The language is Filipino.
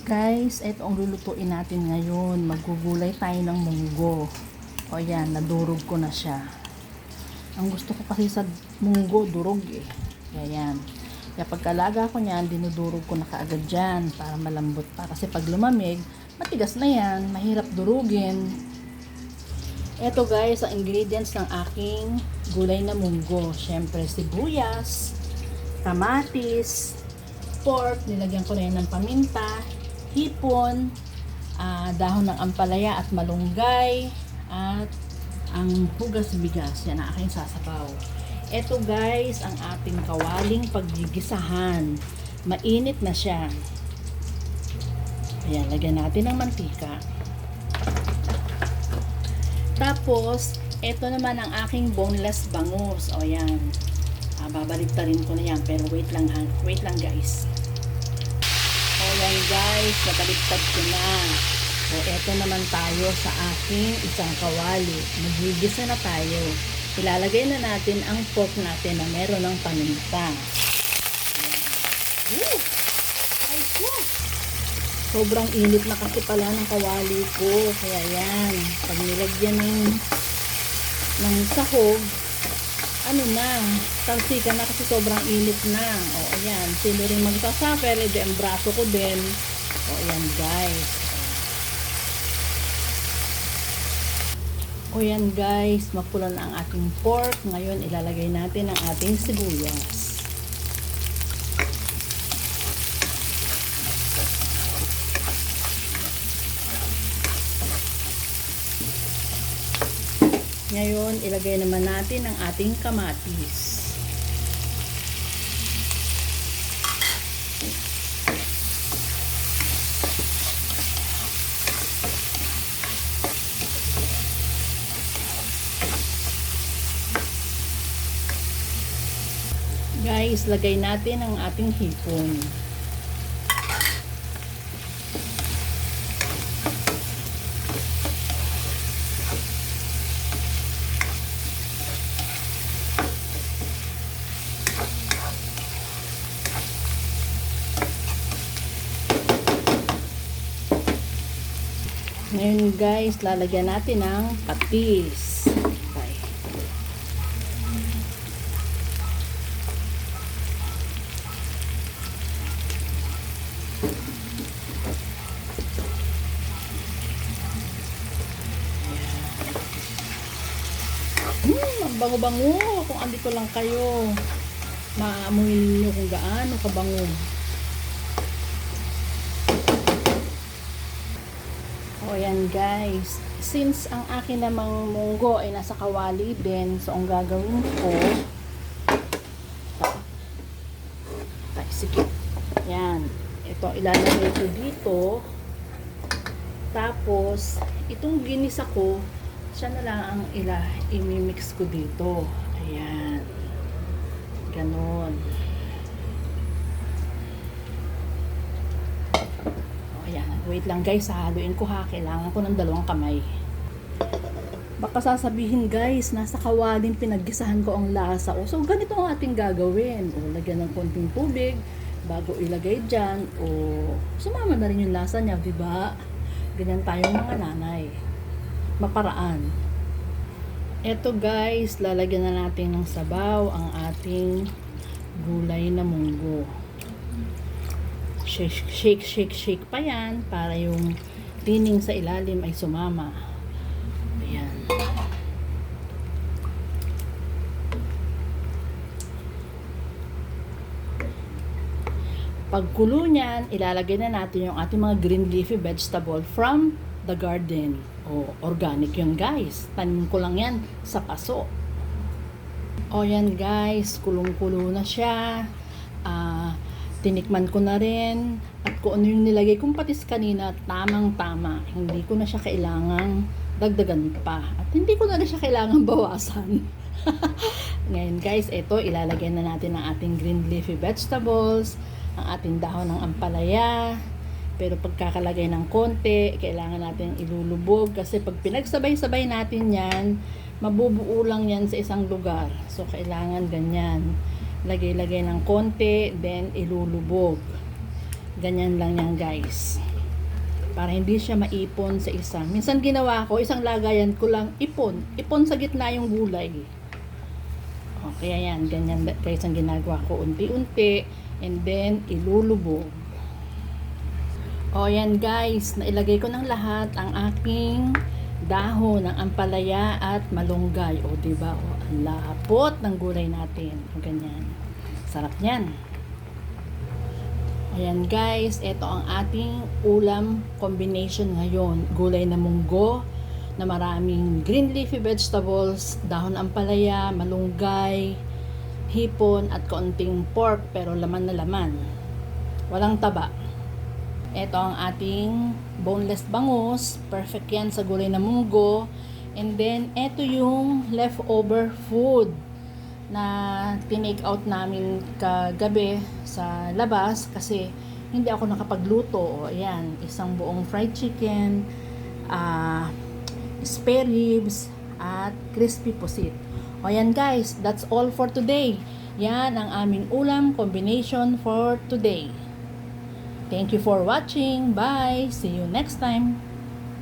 Guys, ito ang lulutuin natin ngayon. Magugulay tayo ng munggo. O yan, nadurog ko na siya. Ang gusto ko kasi sa munggo, durog eh. Kaya yan. Kaya pagkalaga ko niyan, dinudurog ko na kaagad dyan para malambot pa. Kasi pag lumamig, matigas na yan. Mahirap durugin. Ito guys, ang ingredients ng aking gulay na munggo. Siyempre, sibuyas, kamatis, pork, nilagyan ko na yan ng paminta, hipon, dahon ng ampalaya at malunggay, at ang hugas bigas. Yan ang aking sasabaw. Ito guys, ang ating kawaling paggigisahan. Mainit na siya. Ayan, lagyan natin ng mantika. Tapos, ito naman ang aking boneless bangus. O yan. Babaliktarin ko na yan. Pero wait lang guys. O yan guys, nabaliktad ko na. O eto naman tayo sa aking isang kawali. Magigisa na tayo. Ilalagay na natin ang pork natin na meron ng paminta. Ayan. Ay ko! Sobrang init na kasi pala ng kawali ko. Kaya yan, pag nilagyan ng sahog, ano na, talsika na kasi sobrang init na. O ayan, sino rin magsasuffer, edi ang braso ko din. O ayan guys. O ayan guys, mapula na ang ating pork. Ngayon ilalagay natin ang ating sibuyas. Ngayon, ilagay naman natin ang ating kamatis. Guys, lagay natin ang ating hipon. Ngayon guys, lalagyan natin ng patis. Okay. Ang bango-bango. Kung andito lang kayo, maamoy niyo kung gaano kabango. O yan guys, since ang akin namang munggo ay nasa kawali din, so ang gagawin ko, sige, yan, ito ilalagay ko dito, tapos itong ginisa ko, siya na lang ang imimix ko dito, ayan, ganon. Wait lang guys, hahaluin ko ha. Kailangan ko ng 2 kamay. Baka sasabihin guys, nasa kawaling pinaggisahan ko ang lasa. O, so ganito ang ating gagawin. O, lagyan ng konting tubig bago ilagay dyan. O, sumama na rin yung lasa niya, diba? Ganyan tayong mga nanay. Maparaan. Eto guys, lalagyan na natin ng sabaw ang ating gulay na munggo. Shake pa yan para yung tining sa ilalim ay sumama. Ayan. Pagkulo niyan, ilalagay na natin yung ating mga green leafy vegetable from the garden. O, organic yun guys. Tanim ko lang yan sa paso. O yan guys, kulong-kulo na siya. Tinikman ko na rin at kung ano yung nilagay kong patis kanina, tamang-tama. Hindi ko na siya kailangang dagdagan pa. At hindi ko na rin siya kailangang bawasan. Ngayon guys, ito ilalagay na natin ang ating green leafy vegetables, ang ating dahon ng ampalaya. Pero pagkakalagay ng konti, kailangan natin ilulubog kasi pag pinagsabay-sabay natin yan, mabubuo lang yan sa isang lugar. So kailangan ganyan. Lagay-lagay ng konti, then ilulubog. Ganyan lang yan guys. para hindi siya maipon sa isa. Minsan ginawa ko, isang lagayan ko lang ipon sa gitna yung gulay. O, kaya yan, ganyan guys ang ginagawa ko, unti-unti, and then ilulubog. O yan guys, nailagay ko ng lahat ang aking dahon ng ampalaya at malunggay. O diba, o, ang lapot ng gulay natin. O ganyan. Sarap niyan. Ayan guys, ito ang ating ulam combination ngayon. Gulay na munggo na maraming green leafy vegetables, dahon ampalaya, malunggay, hipon at kaunting pork pero laman na laman. Walang taba. Ito ang ating boneless bangus. Perfect yan sa gulay na munggo. And then, ito yung leftover food na tinake out namin kagabi sa labas kasi hindi ako nakapagluto. O ayan, isang buong fried chicken, spare ribs, at crispy pusit. O ayan guys, that's all for today. Yan ang aming ulam combination for today. Thank you for watching. Bye! See you next time.